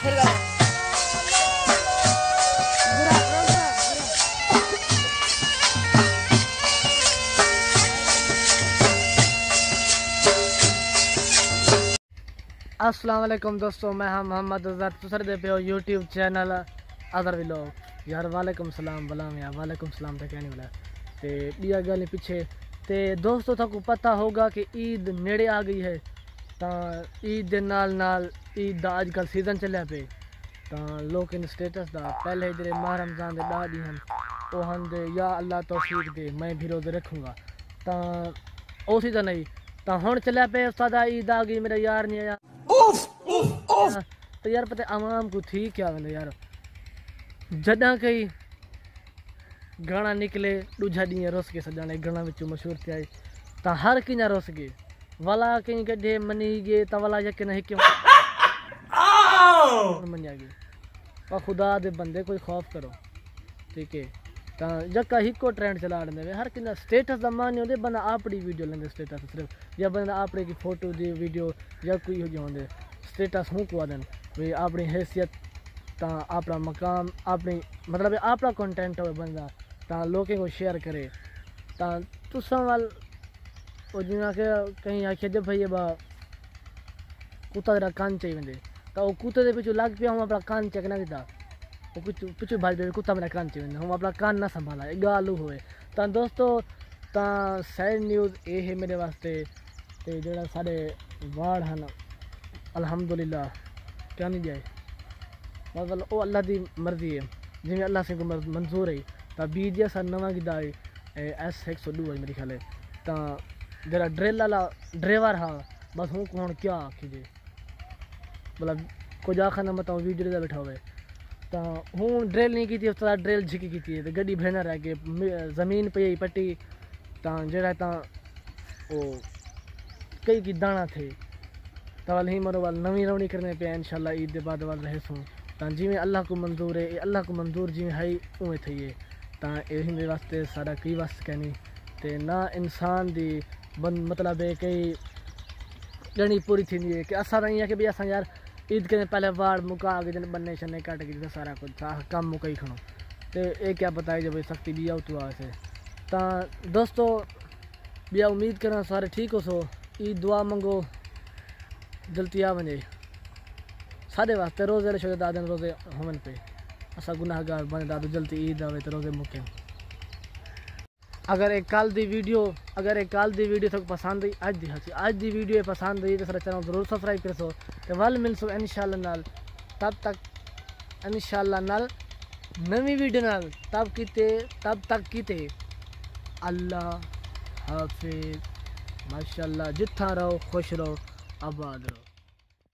अस्सलाम वालेकुम दोस्तों, मैं हम मोहम्मद अज़हर तुसर दे पे यूट्यूब चैनल अज़हर व्लॉग। यार वालेकुम सलाम बलाम यार, वालेकुम सलाम तो कहने वाला ते बिया गल पीछे ते दोस्तों तक पता होगा कि ईद नेड़े आ गई है। तो ईद के नाल नाल ईद का अजकल सीजन चलिया पे तो लोग इन स्टेटस का पहले जो माह रमज़ान के 10 दिन वो हंदे या अल्लाह तौफीक दे मैं भी रोज़े रखूँगा तो वो सीजन नहीं तो हुण चलिया पे उस्तादा ईद आ गई मेरा यार नहीं आया। तो यार पता आवाम को थी क्या वेंदो यार जॾहिं कई गाना निकले दूजा ॾींहं रुस के सजाने गाना विच मशहूर थिया तो हर किना रुस गए वाला कहीं गड्ढे मनी गए तो वाला यकिन हिक मनिया गए और खुदा दे बंदे कोई खौफ करो ठीक है तो जक्का हिको ट्रेंड चला देवे हर किना स्टेटस का मान होंगे बंदा अपनी वीडियो लेंदे स्टेटस सिर्फ या बंदा अपने की फोटो दी वीडियो या कोई हो होंगे स्टेटस हूँ को आदन भाई अपनी हैसियत ता अपना मकाम अपनी मतलब अपना कंटेंट हो बंदा ता लोगों को शेयर करे ता तुसा वाल जिम्मे आखे कहीं आखिए जब भाई बा कुत्ता तेरा कान चाहिए वेंदे तो वो कुत्ते के पिछू लग पिया हम अपना कान चेक ना किया वो पिछू पिछू भाई कुत्ता मेरा कान चाहिए हम अपना कान ना संभाला गालू होए तो दोस्तों ता सैड न्यूज़ ये है मेरे वास्ते ते जो साढ़े वाड़ हैं अल्हम्दुलिल्लाह क्या नहीं जाए मतलब वो अल्लाह की मर्जी है जिम्मे अल्लाह से को मंजूर है तो बीज जैसा नवा गिदा है S102 है मेरे ख्याल है तो जरा ड्रिल वाला ड्राइवर हाँ बस हूँ कौन क्या आखिजे मतलब कुछ आखा ना बताऊँ वीडियो बैठा हुए तो हूँ ड्रिल नहीं की थी उसका ड्रिल झिकी की थी तो गड्डी भेना रह गए ज़मीन पे पट्टी तो जरा तो वो कई की दाना थे तो वाल ही मरो वाल नवी रवनी करने पे इंशाल्लाह ईद के बाद वाल रहे सूँ तो जिमें अल्लाह को मंजूर है अल्लाह को मंजूर जिमें है उमें थी है तो यही वास्ते सारा कई वास्ते कहनी तो ना इंसान दी बंद मतलब है कई जनी पूरी थी है कि असा नहीं है कि भाई असा यार ईद के पहले वार मुका आगे जन बनने शने काट के सारा कुछ काम मुका ही खड़ो तो ये क्या बताए जब सख्ती भी तो वैसे तो दोस्तों बिया उम्मीद करना सारे ठीक हो सो ईद दुआ मंगो जल्दी आ वजे साढ़े वास्ते रोज़े छोड़े दादन रोज़े होवन पे असा गुनाहगार बने दादू जल्दी ईद आवे तो रोज़े मुके। अगर एक कल दी वीडियो तक पसंद आई आज दी वीडियो पसंद आई तो सारा चैनल जरूर सब्सक्राइब कर सो तो वाल मिल सो इंशाल्लाह नाल तब तक इंशाल्लाह नाल नवी वीडियो नाल तब तक कीते अल्लाह हाफिज माशाल्लाह जिथा रहो खुश रहो आबाद रहो।